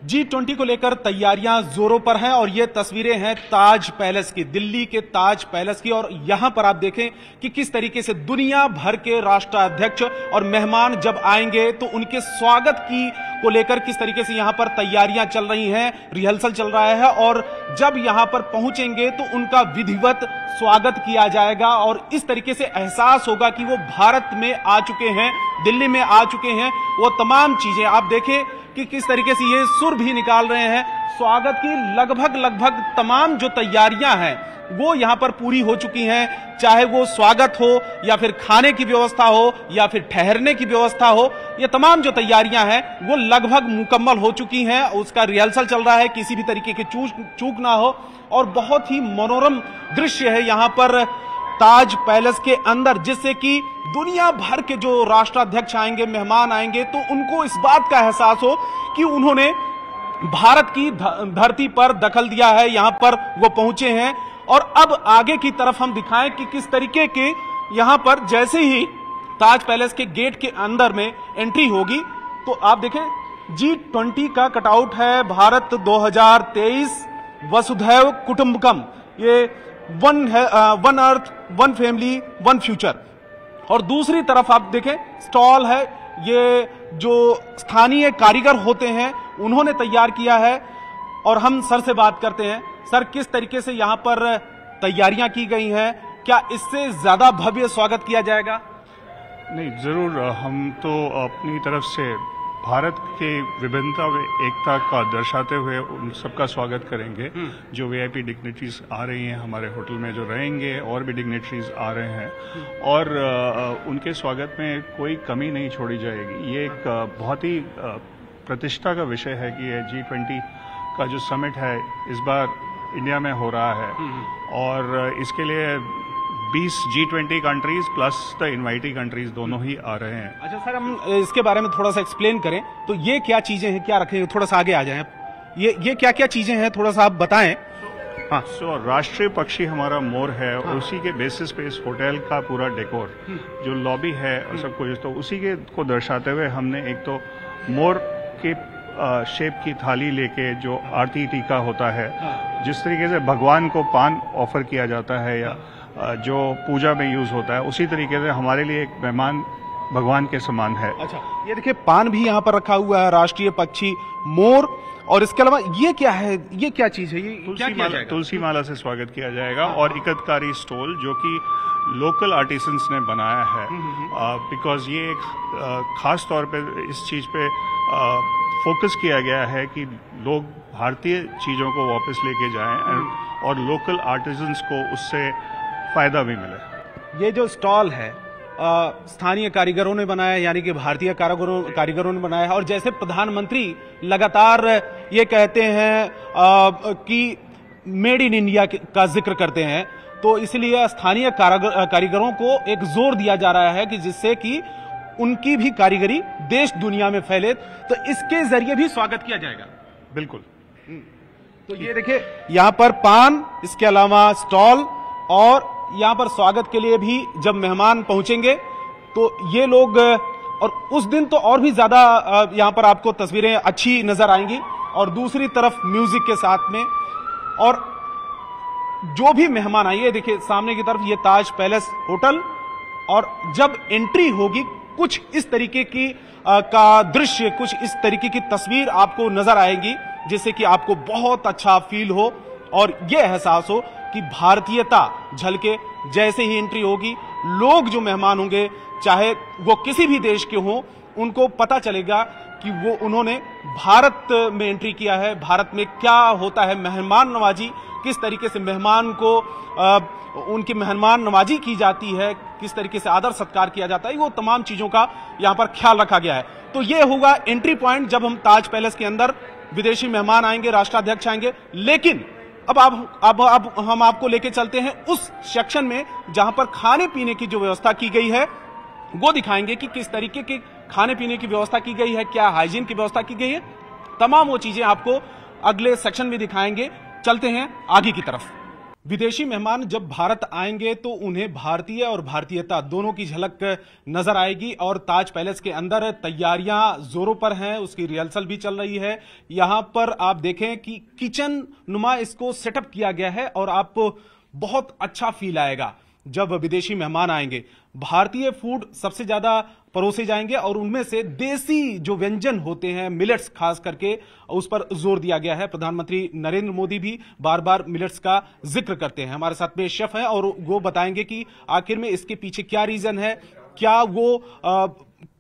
G20 को लेकर तैयारियां जोरों पर हैं और ये तस्वीरें हैं ताज पैलेस की, दिल्ली के ताज पैलेस की। और यहां पर आप देखें कि किस तरीके से दुनिया भर के राष्ट्राध्यक्ष और मेहमान जब आएंगे तो उनके स्वागत को लेकर किस तरीके से यहां पर तैयारियां चल रही हैं, रिहर्सल चल रहा है। और जब यहां पर पहुंचेंगे तो उनका विधिवत स्वागत किया जाएगा और इस तरीके से एहसास होगा कि वो भारत में आ चुके हैं, दिल्ली में आ चुके हैं। वो तमाम चीजें आप देखें कि किस तरीके से ये सुर भी निकाल रहे हैं। स्वागत की लगभग तमाम जो तैयारियां हैं वो यहां पर पूरी हो चुकी हैं, चाहे वो स्वागत हो या फिर खाने की व्यवस्था हो या फिर ठहरने की व्यवस्था हो। ये तमाम जो तैयारियां हैं वो लगभग मुकम्मल हो चुकी हैं, उसका रिहर्सल चल रहा है, किसी भी तरीके की चूक ना हो। और बहुत ही मनोरम दृश्य है यहां पर ताज पैलेस के अंदर, जिससे कि दुनिया भर के जो राष्ट्राध्यक्ष आएंगे, मेहमान आएंगे, तो उनको इस बात का एहसास हो कि उन्होंने भारत की धरती पर दखल दिया है, यहां पर वो पहुंचे हैं। और अब आगे की तरफ हम दिखाएं कि किस तरीके के यहां पर जैसे ही ताज पैलेस के गेट के अंदर में एंट्री होगी तो आप देखें G20 का कटआउट है, भारत 2023 वसुधैव कुटुंबकम, ये one earth one family one future. और दूसरी तरफ आप देखें स्टॉल है, ये जो स्थानीय कारीगर होते हैं उन्होंने तैयार किया है। और हम सर से बात करते हैं। सर, किस तरीके से यहां पर तैयारियां की गई हैं, क्या इससे ज्यादा भव्य स्वागत किया जाएगा? नहीं, जरूर। हम तो अपनी तरफ से भारत के विभिन्नता में एकता का दर्शाते हुए उन सबका स्वागत करेंगे। जो वीआईपी डिग्निटरीज आ रही हैं हमारे होटल में, जो रहेंगे, और भी डिग्निटरीज आ रहे हैं, और उनके स्वागत में कोई कमी नहीं छोड़ी जाएगी। ये एक बहुत ही प्रतिष्ठा का विषय है कि ये G20 का जो समिट है इस बार इंडिया में हो रहा है, और इसके लिए 20 G20 countries plus the invitee countries दोनों ही आ रहे हैं। अच्छा सर, हम इसके बारे में थोड़ा सा एक्सप्लेन करें तो ये क्या चीजें हैं, क्या रखें, थोड़ा सा आगे आ जाएं। ये क्या क्या चीजें हैं, थोड़ा सा आप बताएं। हाँ, राष्ट्रीय पक्षी हमारा मोर है, और उसी के बेसिस पे इस होटल का पूरा डेकोर, जो लॉबी है और सब कुछ, तो उसी के को दर्शाते हुए हमने एक तो मोर के शेप की थाली लेके, जो आरती टीका होता है, जिस तरीके से भगवान को पान ऑफर किया जाता है या जो पूजा में यूज होता है, उसी तरीके से हमारे लिए एक मेहमान भगवान के समान है। अच्छा, ये देखिए पान भी यहाँ पर रखा हुआ है, राष्ट्रीय पक्षी मोर। और इसके अलावा ये क्या है, ये क्या चीज है, ये तुलसी माला से स्वागत किया जाएगा। और इकतकारी स्टोल जो कि लोकल आर्टिसंस ने बनाया है, बिकॉज ये एक खास तौर पे इस चीज पे फोकस किया गया है कि लोग भारतीय चीजों को वापस लेके जाएं और लोकल आर्टिसंस को उससे फायदा भी मिले। ये जो स्टॉल है स्थानीय कारीगरों ने बनाया, यानी कि भारतीय कारीगरों ने बनाया है। और जैसे प्रधानमंत्री लगातार ये कहते हैं कि मेड इन इंडिया का जिक्र करते हैं, तो इसलिए स्थानीय कारीगरों को एक जोर दिया जा रहा है कि जिससे कि उनकी भी कारीगरी देश दुनिया में फैले, तो इसके जरिए भी स्वागत किया जाएगा। बिल्कुल। तो ये देखिए यहाँ पर पान, इसके अलावा स्टॉल, और यहाँ पर स्वागत के लिए भी जब मेहमान पहुंचेंगे तो ये लोग, और उस दिन तो और भी ज्यादा यहाँ पर आपको तस्वीरें अच्छी नजर आएंगी। और दूसरी तरफ म्यूजिक के साथ में, और जो भी मेहमान आएंगे, देखिए सामने की तरफ ये ताज पैलेस होटल, और जब एंट्री होगी कुछ इस तरीके की का दृश्य, कुछ इस तरीके की तस्वीर आपको नजर आएगी, जिससे कि आपको बहुत अच्छा फील हो और ये एहसास हो कि भारतीयता झलके। जैसे ही एंट्री होगी, लोग जो मेहमान होंगे, चाहे वो किसी भी देश के हों, उनको पता चलेगा कि वो उन्होंने भारत में एंट्री किया है। भारत में क्या होता है मेहमान नवाजी, किस तरीके से मेहमान को उनकी मेहमान नवाजी की जाती है, किस तरीके से आदर सत्कार किया जाता है, वो तमाम चीजों का यहाँ पर ख्याल रखा गया है। तो ये होगा एंट्री पॉइंट जब हम ताज पैलेस के अंदर विदेशी मेहमान आएंगे, राष्ट्राध्यक्ष आएंगे। लेकिन अब हम आपको लेके चलते हैं उस सेक्शन में जहां पर खाने पीने की जो व्यवस्था की गई है वो दिखाएंगे कि किस तरीके के खाने पीने की व्यवस्था की गई है, क्या हाइजीन की व्यवस्था की गई है। तमाम वो चीजें आपको अगले सेक्शन में दिखाएंगे। चलते हैं आगे की तरफ। विदेशी मेहमान जब भारत आएंगे तो उन्हें भारतीय और भारतीयता दोनों की झलक नजर आएगी और ताज पैलेस के अंदर तैयारियां जोरों पर हैं, उसकी रिहर्सल भी चल रही है। यहां पर आप देखें कि किचन नुमा इसको सेटअप किया गया है और आपको बहुत अच्छा फील आएगा जब विदेशी मेहमान आएंगे। भारतीय फूड सबसे ज्यादा परोसे जाएंगे और उनमें से देसी जो व्यंजन होते हैं, मिलेट्स खास करके, उस पर जोर दिया गया है। प्रधानमंत्री नरेंद्र मोदी भी बार बार मिलेट्स का जिक्र करते हैं। हमारे साथ में शेफ हैं और वो बताएंगे कि आखिर में इसके पीछे क्या रीजन है, क्या वो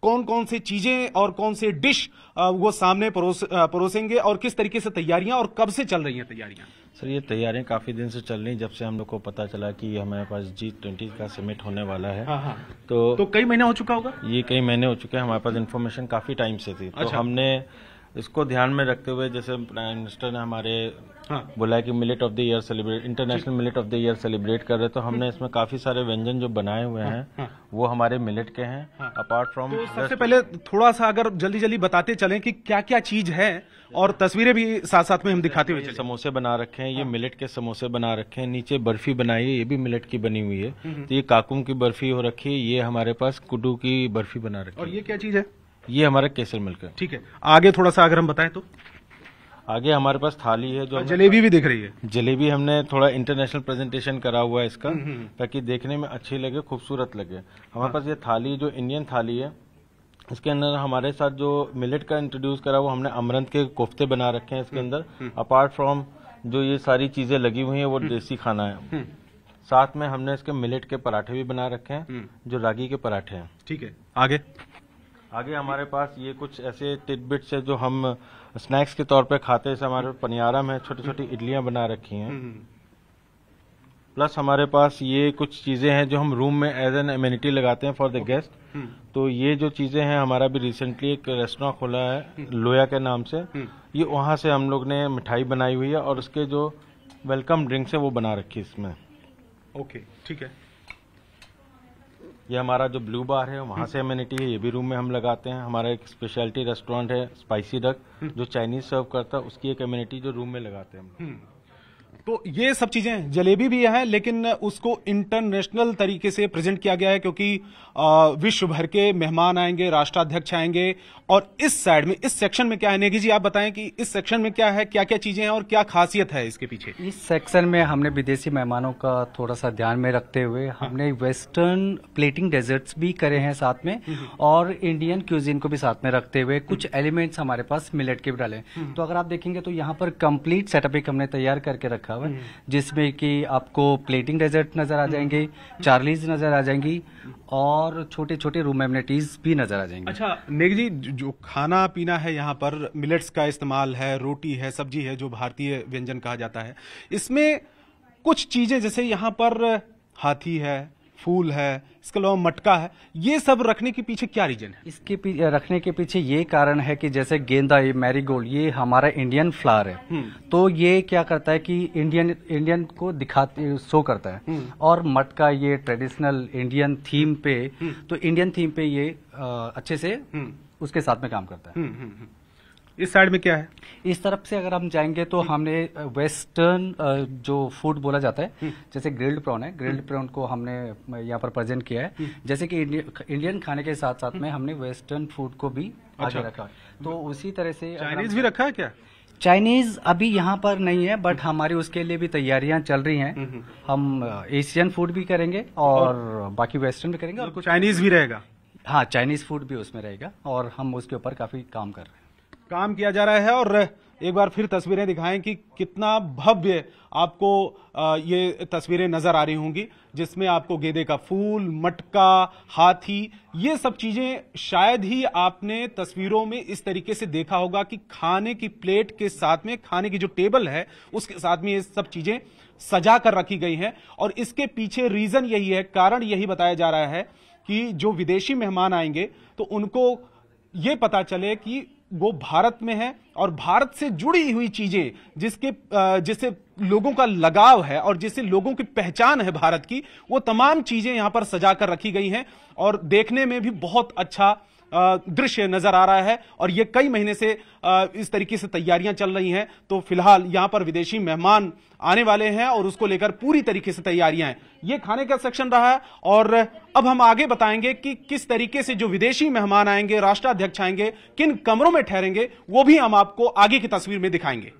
कौन कौन सी चीजें और कौन से डिश वो सामने परोसेंगे और किस तरीके से तैयारियां और कब से चल रही हैं तैयारियां। सर, ये तैयारियां काफ़ी दिन से चल रही, जब से हम लोग को पता चला कि हमारे पास G20 का समिट होने वाला है। हाँ। तो कई महीने हो चुका होगा। ये कई महीने हो चुके हैं, हमारे पास इन्फॉर्मेशन काफ़ी टाइम से थी। तो हमने इसको ध्यान में रखते हुए, जैसे प्राइम मिनिस्टर ने हमारे बोला है कि millet of the year celebrate, international millet of the year celebrate कर रहे, तो हमने इसमें काफी सारे व्यंजन जो बनाए हुए हैं वो हमारे मिलेट के हैं। अपार्ट फ्रॉम, तो सबसे पहले थोड़ा सा अगर जल्दी जल्दी बताते चलें कि क्या क्या चीज है और तस्वीरें भी साथ साथ में हम दिखाते हुए। समोसे बना रखे हैं, ये मिलेट के समोसे बना रखे हैं। नीचे बर्फी बनाई है, ये भी मिलेट की बनी हुई है। तो ये काकुम की बर्फी हो रखी है, ये हमारे पास कुडू की बर्फी बना रखी है। और ये क्या चीज है? ये हमारा केसर मिल्क है। ठीक है, आगे थोड़ा सा अगर हम बताएं तो आगे हमारे पास थाली है, जो जलेबी भी दिख रही है। जलेबी हमने थोड़ा इंटरनेशनल प्रेजेंटेशन करा हुआ है इसका, ताकि देखने में अच्छी लगे, खूबसूरत लगे। हमारे पास ये थाली जो इंडियन थाली है, इसके अंदर हमारे साथ जो मिलेट का इंट्रोड्यूस करा वो हमने अमरंत के कोफ्ते बना रखे हैं इसके अंदर। अपार्ट फ्रॉम जो ये सारी चीजें लगी हुई हैं वो देसी खाना है। साथ में हमने इसके मिलेट के पराठे भी बना रखे हैं, जो रागी के पराठे हैं। ठीक है, आगे हमारे पास ये कुछ ऐसे टिडबिट्स है जो हम स्नैक्स के तौर पे खाते हैं। हमारे पनियारा में छोटी छोटी इडलियां बना रखी हैं। प्लस हमारे पास ये कुछ चीजें हैं जो हम रूम में एज एन एमिनिटी लगाते हैं फॉर द गेस्ट। तो ये जो चीजें हैं, हमारा भी रिसेंटली एक रेस्टोरेंट खोला है लोया के नाम से। ये वहां से हम लोग ने मिठाई बनाई हुई है और उसके जो वेलकम ड्रिंक्स है वो बना रखी है इसमें। ओके, ठीक है। ये हमारा जो ब्लू बार है वहाँ से एमिनिटी है, ये भी रूम में हम लगाते हैं। हमारा एक स्पेशलिटी रेस्टोरेंट है स्पाइसी डक, जो चाइनीज सर्व करता है, उसकी एक एमिनिटी जो रूम में लगाते हैं हम। तो ये सब चीजें, जलेबी भी है लेकिन उसको इंटरनेशनल तरीके से प्रेजेंट किया गया है क्योंकि विश्व भर के मेहमान आएंगे, राष्ट्राध्यक्ष आएंगे। और इस साइड में, इस सेक्शन में क्या है, नेगी जी आप बताएं कि इस सेक्शन में क्या है, क्या क्या चीजें हैं और क्या खासियत है इसके पीछे। इस सेक्शन में हमने विदेशी मेहमानों का थोड़ा सा ध्यान में रखते हुए हमने वेस्टर्न प्लेटिंग डेजर्ट्स भी करे हैं साथ में, और इंडियन क्यूजिन को भी साथ में रखते हुए कुछ एलिमेंट्स हमारे पास मिलेट के भी डाले। तो अगर आप देखेंगे तो यहाँ पर कंप्लीट सेटअप एक हमने तैयार करके रखा हुआ है, जिसमें कि आपको प्लेटिंग डेजर्ट नजर आ जाएंगे, चार्लीज नजर आ जाएंगी और छोटे छोटे रूम एमिनिटीज भी नजर आ जाएंगे। अच्छा नेगी जी, जो खाना पीना है यहाँ पर मिलेट्स का इस्तेमाल है, रोटी है, सब्जी है, जो भारतीय व्यंजन कहा जाता है, इसमें कुछ चीजें जैसे यहाँ पर हाथी है, फूल है, इसके अलावा मटका है, ये सब रखने के पीछे क्या रीजन है? इसके रखने के पीछे ये कारण है कि जैसे गेंदा, ये मैरीगोल्ड, ये हमारा इंडियन फ्लावर है। तो ये क्या करता है कि इंडियन को दिखाते, शो करता है। और मटका ये ट्रेडिशनल इंडियन थीम पे, तो इंडियन थीम पे ये अच्छे से उसके साथ में काम करता है। इस साइड में क्या है? इस तरफ से अगर हम जाएंगे तो हमने वेस्टर्न जो फूड बोला जाता है, जैसे ग्रिल्ड प्रॉन है, ग्रिल्ड प्रॉन को हमने यहाँ पर प्रेजेंट किया है। जैसे कि इंडियन खाने के साथ साथ में हमने वेस्टर्न फूड को भी आगे रखा। तो उसी तरह से चाइनीज भी रखा है क्या? चाइनीज अभी यहाँ पर नहीं है, बट हमारी उसके लिए भी तैयारियां चल रही हैं। हम एशियन फूड भी करेंगे और बाकी वेस्टर्न भी करेंगे और कुछ चाइनीज भी रहेगा। हाँ, चाइनीज फूड भी उसमें रहेगा और हम उसके ऊपर काफी काम कर रहे हैं, काम किया जा रहा है। और एक बार फिर तस्वीरें दिखाएं कि कितना भव्य आपको ये तस्वीरें नजर आ रही होंगी, जिसमें आपको गेंदे का फूल, मटका, हाथी, ये सब चीजें शायद ही आपने तस्वीरों में इस तरीके से देखा होगा कि खाने की प्लेट के साथ में, खाने की जो टेबल है उसके साथ में ये सब चीजें सजा कर रखी गई हैं। और इसके पीछे रीजन यही है, कारण यही बताया जा रहा है कि जो विदेशी मेहमान आएंगे तो उनको ये पता चले कि वो भारत में है और भारत से जुड़ी हुई चीजें, जिससे लोगों का लगाव है और जिससे लोगों की पहचान है भारत की, वो तमाम चीजें यहां पर सजा कर रखी गई हैं और देखने में भी बहुत अच्छा दृश्य नजर आ रहा है और ये कई महीने से इस तरीके से तैयारियां चल रही हैं। तो फिलहाल यहां पर विदेशी मेहमान आने वाले हैं और उसको लेकर पूरी तरीके से तैयारियां हैं। ये खाने का सेक्शन रहा है और अब हम आगे बताएंगे कि किस तरीके से जो विदेशी मेहमान आएंगे, राष्ट्राध्यक्ष आएंगे, किन कमरों में ठहरेंगे, वो भी हम आपको आगे की तस्वीर में दिखाएंगे।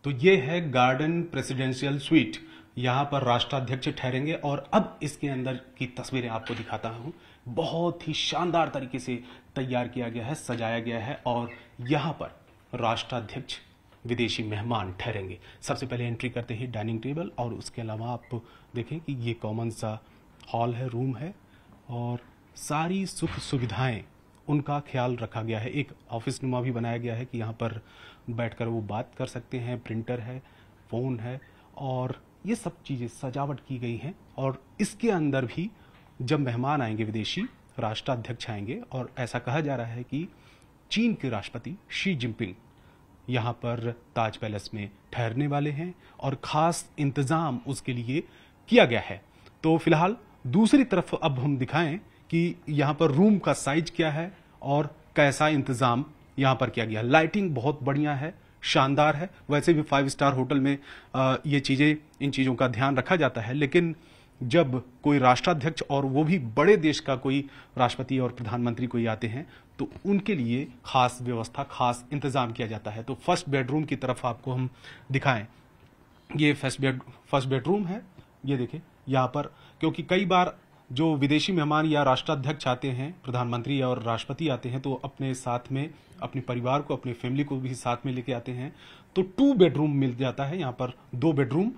तो ये है गार्डन प्रेसिडेंशियल स्वीट, यहां पर राष्ट्राध्यक्ष ठहरेंगे और अब इसके अंदर की तस्वीरें आपको दिखाता हूं। बहुत ही शानदार तरीके से तैयार किया गया है, सजाया गया है और यहां पर राष्ट्राध्यक्ष, विदेशी मेहमान ठहरेंगे। सबसे पहले एंट्री करते ही डाइनिंग टेबल और उसके अलावा आप देखें कि ये कॉमन सा हॉल है, रूम है और सारी सुख सुविधाएं उनका ख्याल रखा गया है। एक ऑफिस नुमा भी बनाया गया है कि यहाँ पर बैठकर वो बात कर सकते हैं। प्रिंटर है, फ़ोन है और ये सब चीज़ें सजावट की गई हैं। और इसके अंदर भी जब मेहमान आएंगे, विदेशी राष्ट्राध्यक्ष आएंगे और ऐसा कहा जा रहा है कि चीन के राष्ट्रपति शी जिनपिंग यहाँ पर ताज पैलेस में ठहरने वाले हैं और ख़ास इंतज़ाम उसके लिए किया गया है। तो फिलहाल दूसरी तरफ अब हम दिखाएं कि यहाँ पर रूम का साइज क्या है और कैसा इंतज़ाम यहाँ पर किया गया। लाइटिंग बहुत बढ़िया है, शानदार है। वैसे भी 5 स्टार होटल में ये चीज़ें, इन चीज़ों का ध्यान रखा जाता है, लेकिन जब कोई राष्ट्राध्यक्ष और वो भी बड़े देश का कोई राष्ट्रपति और प्रधानमंत्री कोई आते हैं तो उनके लिए खास व्यवस्था, खास इंतज़ाम किया जाता है। तो फर्स्ट बेडरूम की तरफ आपको हम दिखाएं। ये फर्स्ट बेडरूम है। ये देखिए यहाँ पर, क्योंकि कई बार जो विदेशी मेहमान या राष्ट्राध्यक्ष आते हैं, प्रधानमंत्री और राष्ट्रपति आते हैं, तो अपने साथ में अपने परिवार को, अपनी फैमिली को भी साथ में लेके आते हैं। तो 2 बेडरूम मिल जाता है यहाँ पर, 2 बेडरूम,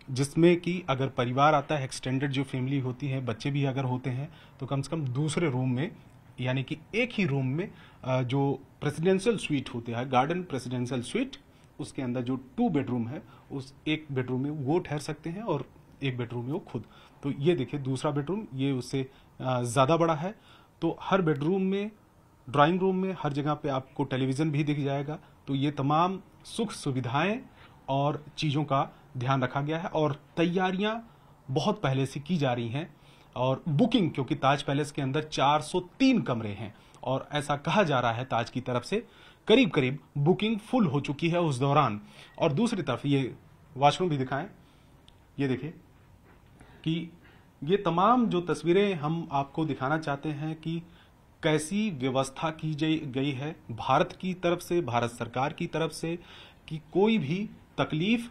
जिसमें कि अगर परिवार आता है, एक्सटेंडेड जो फैमिली होती है, बच्चे भी अगर होते हैं, तो कम से कम दूसरे रूम में, यानी कि एक ही रूम में जो प्रेसिडेंशियल स्वीट होते हैं, गार्डन प्रेसिडेंशियल स्वीट, उसके अंदर जो 2 बेडरूम है, उस एक बेडरूम में वो ठहर सकते हैं और एक बेडरूम में वो खुद। तो ये देखिए दूसरा बेडरूम, ये उससे ज़्यादा बड़ा है। तो हर बेडरूम में, ड्राइंग रूम में, हर जगह पे आपको टेलीविज़न भी दिख जाएगा। तो ये तमाम सुख सुविधाएं और चीज़ों का ध्यान रखा गया है और तैयारियां बहुत पहले से की जा रही हैं। और बुकिंग, क्योंकि ताज पैलेस के अंदर 403 कमरे हैं और ऐसा कहा जा रहा है ताज की तरफ से करीब करीब बुकिंग फुल हो चुकी है उस दौरान। और दूसरी तरफ ये वॉशरूम भी दिखाएं। ये देखिए कि ये तमाम जो तस्वीरें हम आपको दिखाना चाहते हैं कि कैसी व्यवस्था की गई है भारत की तरफ से, भारत सरकार की तरफ से, कि कोई भी तकलीफ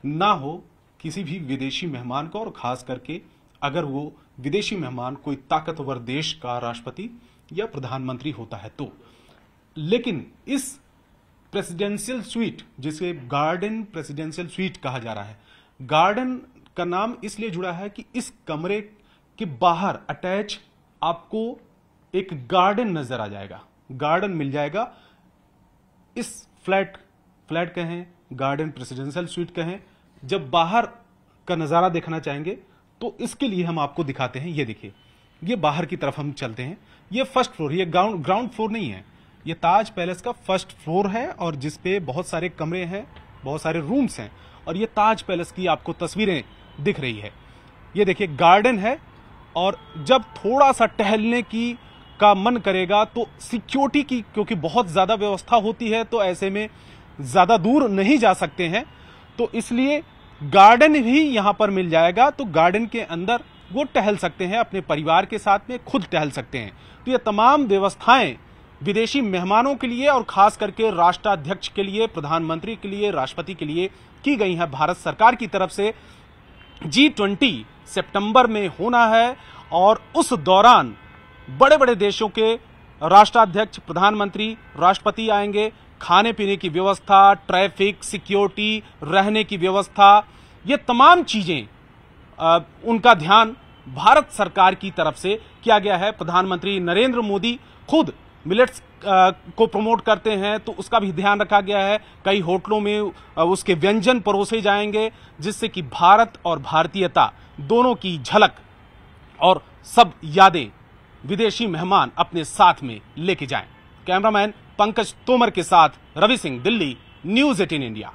ना हो किसी भी विदेशी मेहमान को, और खास करके अगर वो विदेशी मेहमान कोई ताकतवर देश का राष्ट्रपति या प्रधानमंत्री होता है तो। लेकिन इस प्रेसिडेंशियल स्वीट, जिसे गार्डन प्रेसिडेंशियल स्वीट कहा जा रहा है, गार्डन का नाम इसलिए जुड़ा है कि इस कमरे के बाहर अटैच आपको एक गार्डन नजर आ जाएगा, गार्डन मिल जाएगा। इस फ्लैट कहें, गार्डन प्रेसिडेंशियल स्वीट कहें, जब बाहर का नजारा देखना चाहेंगे तो इसके लिए हम आपको दिखाते हैं। ये देखिए, ये बाहर की तरफ हम चलते हैं। ये फर्स्ट फ्लोर, ये ग्राउंड फ्लोर नहीं है, ये ताज पैलेस का फर्स्ट फ्लोर है और जिसपे बहुत सारे कमरे हैं, बहुत सारे रूम्स हैं और ये ताज पैलेस की आपको तस्वीरें दिख रही है। ये देखिए गार्डन है और जब थोड़ा सा टहलने का मन करेगा तो सिक्योरिटी की, क्योंकि बहुत ज्यादा व्यवस्था होती है तो ऐसे में ज्यादा दूर नहीं जा सकते हैं, तो इसलिए गार्डन भी यहां पर मिल जाएगा। तो गार्डन के अंदर वो टहल सकते हैं, अपने परिवार के साथ में खुद टहल सकते हैं। तो ये तमाम व्यवस्थाएं विदेशी मेहमानों के लिए और खास करके राष्ट्राध्यक्ष के लिए, प्रधानमंत्री के लिए, राष्ट्रपति के लिए की गई है भारत सरकार की तरफ से। G20 सितंबर में होना है और उस दौरान बड़े बड़े देशों के राष्ट्राध्यक्ष, प्रधानमंत्री, राष्ट्रपति आएंगे। खाने पीने की व्यवस्था, ट्रैफिक, सिक्योरिटी, रहने की व्यवस्था, ये तमाम चीजें उनका ध्यान भारत सरकार की तरफ से किया गया है। प्रधानमंत्री नरेंद्र मोदी खुद मिलेट्स को प्रमोट करते हैं तो उसका भी ध्यान रखा गया है। कई होटलों में उसके व्यंजन परोसे जाएंगे जिससे कि भारत और भारतीयता दोनों की झलक और सब यादें विदेशी मेहमान अपने साथ में लेके जाएं। कैमरामैन पंकज तोमर के साथ रवि सिंह, दिल्ली, न्यूज़ 18 इंडिया।